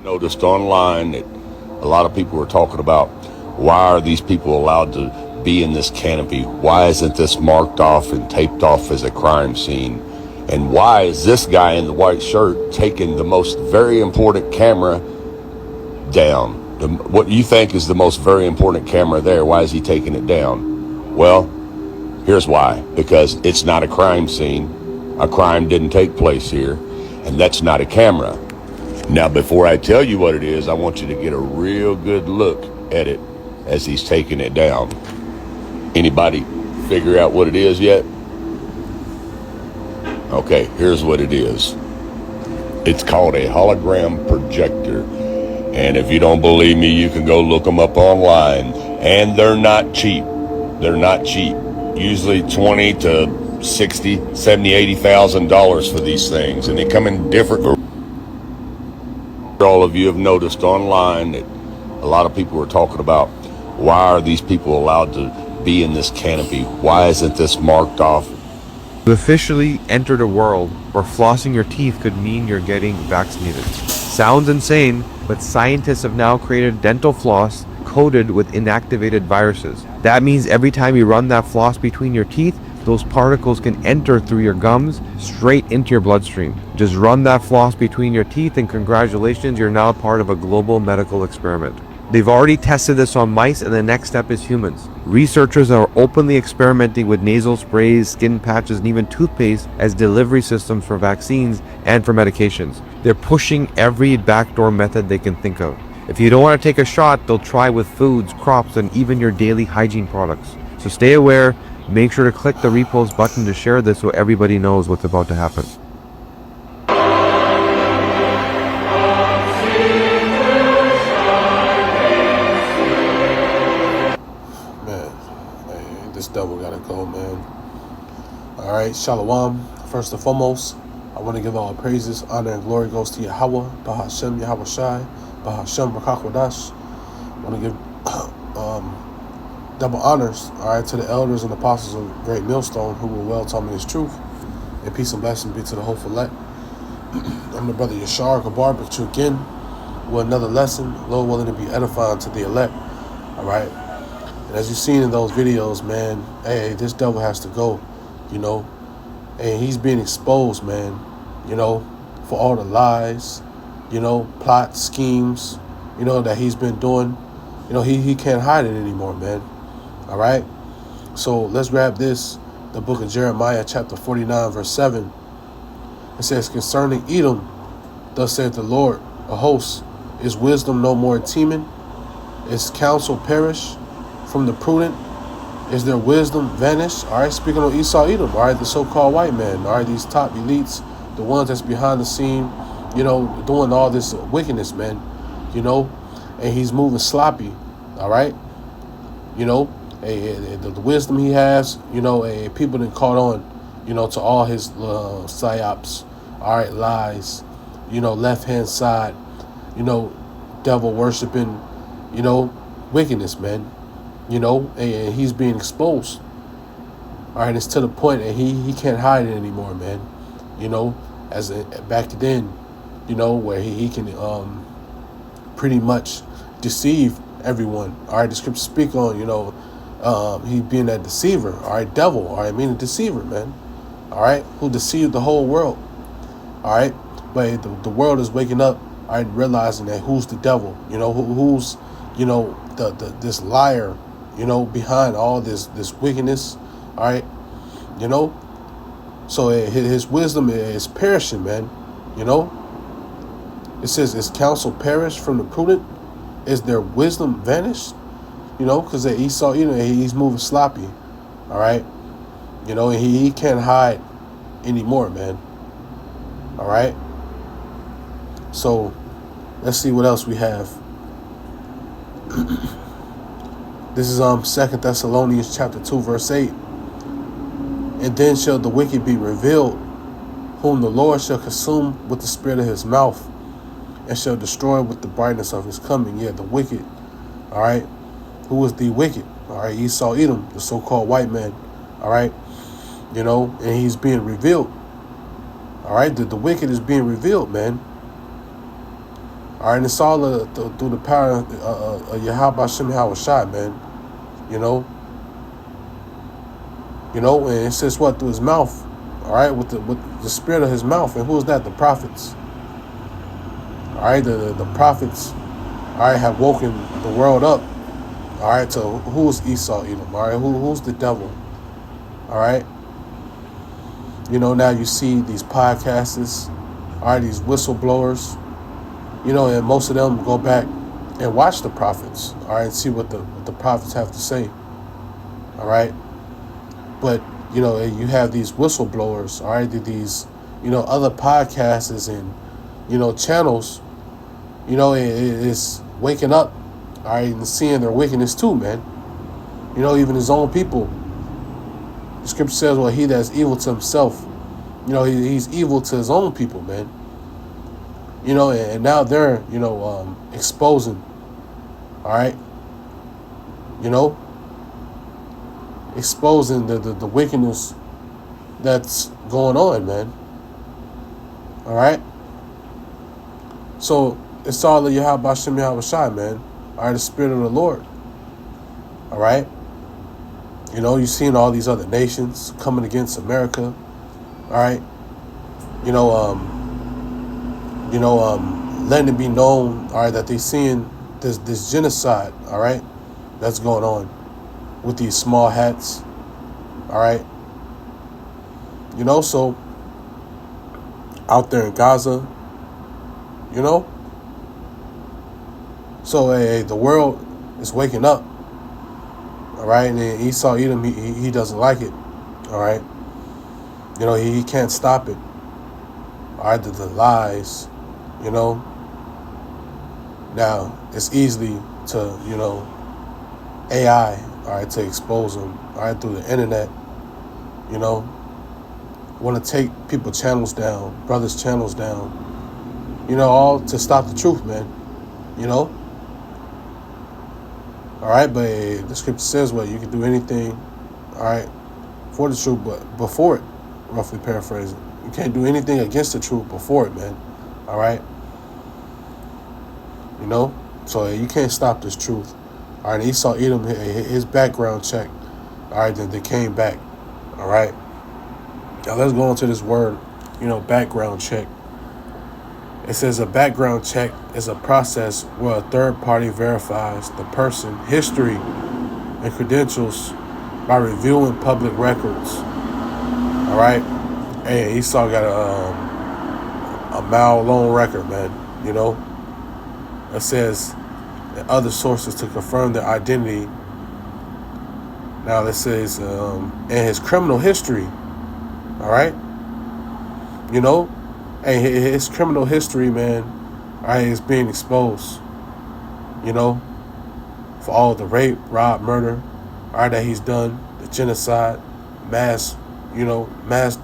Noticed online that a lot of people were talking about, why are these people allowed to be in this canopy? Why isn't this marked off and taped off as a crime scene? And why is this guy in the white shirt taking the most very important camera down? What you think is the most very important camera there? Why is he taking it down? Well, here's why. Because it's not a crime scene. A crime didn't take place here, and that's not a camera. Now, before I tell you what it is, I want you to get a real good look at it as he's taking it down. Anybody figure out what it is yet? Okay, here's what it is. It's called a hologram projector. And if you don't believe me, you can go look them up online. And they're not cheap. They're not cheap. Usually 20 to 60, 70, $80,000 for these things. And they come in different. All of you have noticed online that a lot of people are talking about, why are these people allowed to be in this canopy? Why isn't this marked off? You officially entered a world where flossing your teeth could mean you're getting vaccinated. Sounds insane, but scientists have now created dental floss coated with inactivated viruses. That means every time you run that floss between your teeth, those particles can enter through your gums straight into your bloodstream. Just run that floss between your teeth and congratulations, you're now part of a global medical experiment. They've already tested this on mice, and the next step is humans. Researchers are openly experimenting with nasal sprays, skin patches, and even toothpaste as delivery systems for vaccines and for medications. They're pushing every backdoor method they can think of. If you don't want to take a shot, they'll try with foods, crops, and even your daily hygiene products. So stay aware. Make sure to click the repost button to share this so everybody knows what's about to happen. Man, hey, this devil gotta go, man. Alright, Shalom. First and foremost, I want to give all praises, honor, and glory goes to Yahweh, Bahashem, Yahweh Shai, Bahashem, Rakakwadash. I want to give double honors, to the elders and apostles of Great Millstone who will well tell me his truth. And peace and blessing be to the hopeful elect. I'm the brother Yashar Gabar, but you again with another lesson, Lord willing to be edifying to the elect. Alright. And as you've seen in those videos, man, hey, this devil has to go, And he's being exposed, man, for all the lies, plots, schemes, that he's been doing. He can't hide it anymore, man. All right? So let's grab this, the book of Jeremiah, chapter 49, verse 7. It says, concerning Edom, thus saith the Lord, a host, is wisdom no more teeming? Is counsel perish from the prudent? Is their wisdom vanished? All right, speaking of Esau, Edom, all right, the so-called white man, all right, these top elites, the ones that's behind the scene, doing all this wickedness, man, and he's moving sloppy, all right, the wisdom he has, people that caught on, to all his psyops, all right, lies, left-hand side, devil worshiping, wickedness, man. And he's being exposed. All right, it's to the point that he can't hide it anymore, man. As back then, where he can pretty much deceive everyone. All right, the scriptures speak on, he being that deceiver. All right, devil. All right, meaning deceiver, man. All right, who deceived the whole world. All right, but the world is waking up. All right, realizing that who's the devil. Who's this liar. Behind all this wickedness, all right, so his wisdom is perishing, man, It says, is counsel perished from the prudent? Is their wisdom vanished? Because Esau, he's moving sloppy, all right, and he can't hide anymore, man, all right. So let's see what else we have. This is 2 Thessalonians chapter 2, verse 8. And then shall the wicked be revealed, whom the Lord shall consume with the spirit of his mouth, and shall destroy with the brightness of his coming. Yeah, the wicked. All right. Who is the wicked? All right. Esau, Edom, the so-called white man. All right. And he's being revealed. All right. The wicked is being revealed, man. All right, and it's all through the power of Yahweh Hashem Shai, man. You know, and it says what through his mouth. All right, with the spirit of his mouth, and who is that? The prophets. All right, the prophets. All right, have woken the world up. All right, so who's Esau, Edom? All right, who's the devil? All right. Now you see these podcasters, all right, these whistleblowers, and most of them go back and watch the prophets, all right, and see what the prophets have to say, all right. But, you have these whistleblowers, all right, these, other podcasters and, channels, it's waking up, all right, and seeing their wickedness too, man. Even his own people. The scripture says, well, he that's evil to himself, he's evil to his own people, man. And now they're, exposing, all right, exposing the wickedness that's going on, man. All right. So it's all of Yahweh Hashem Shai, man. All right, the Spirit of the Lord. All right. You've seen all these other nations coming against America. All right. Letting it be known, all right, that they're seeing this genocide, all right, that's going on with these small hats. All right. So out there in Gaza, so the world is waking up. All right, and then Esau Edom, he doesn't like it. All right, he can't stop it. All right, the lies, Now it's easily to AI, all right, to expose them. All right, through the internet, want to take people's channels down, brothers' channels down, all to stop the truth, man. All right, but the scripture says, well, you can do anything, all right, for the truth, but before it, roughly paraphrasing. You can't do anything against the truth before it, man. All right? So you can't stop this truth. All right, Esau Edom, his background check, all right, then they came back. All right? Now let's go into this word, background check. It says a background check is a process where a third party verifies the person, history, and credentials by reviewing public records. All right? Hey, Esau got a mile-long record, man. It says that other sources to confirm their identity. Now it says and his criminal history. All right? Hey, his criminal history, man, all right, is being exposed, for all the rape, rob, murder, all right, that he's done, the genocide, mass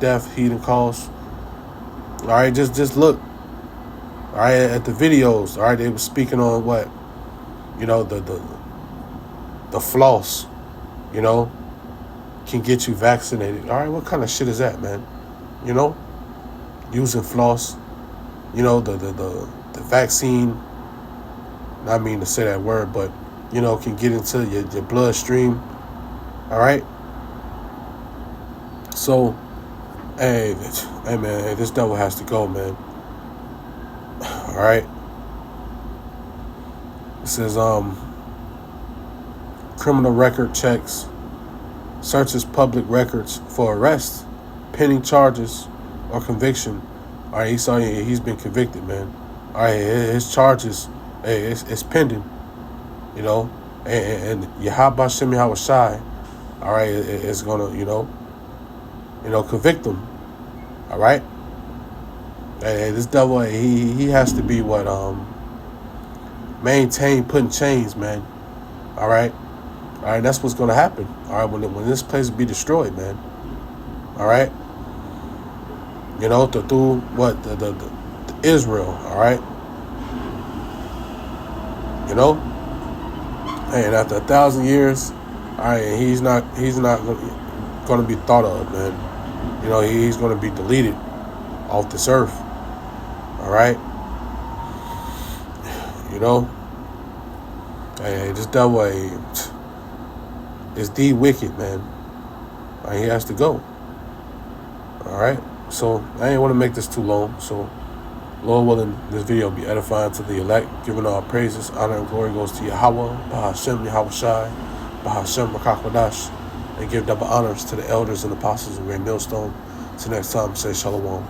death he done caused. All right, just look, all right, at the videos, all right, they were speaking on what, the floss, can get you vaccinated. All right, what kind of shit is that, man? Using floss, the vaccine, I mean to say that word, but, can get into your bloodstream, all right? So, hey man, this devil has to go, man. All right? It says, criminal record checks, searches public records for arrest, pending charges, or conviction. All right, he's been convicted, man. All right, his charges, hey, it's pending, and Yahweh Hashem Shai, all right, is gonna, convict him. All right. Hey, this devil, he has to be what maintain putting chains, man. All right, that's what's gonna happen. All right, when this place be destroyed, man. All right. Through what the Israel, all right. And after 1,000 years, all right, he's not going to be thought of, man. He's going to be deleted off this earth. All right. You know? Hey, this devil is the wicked, man. He has to go. Alright? So, I ain't want to make this too long. So, Lord willing, this video will be edifying to the elect, giving all praises, honor, and glory goes to Yahweh, Bahashem, Yahweh Shai, Bahashem, Rakakwadash, and give double honors to the elders and apostles of Great Millstone. Till next time, say Shalom.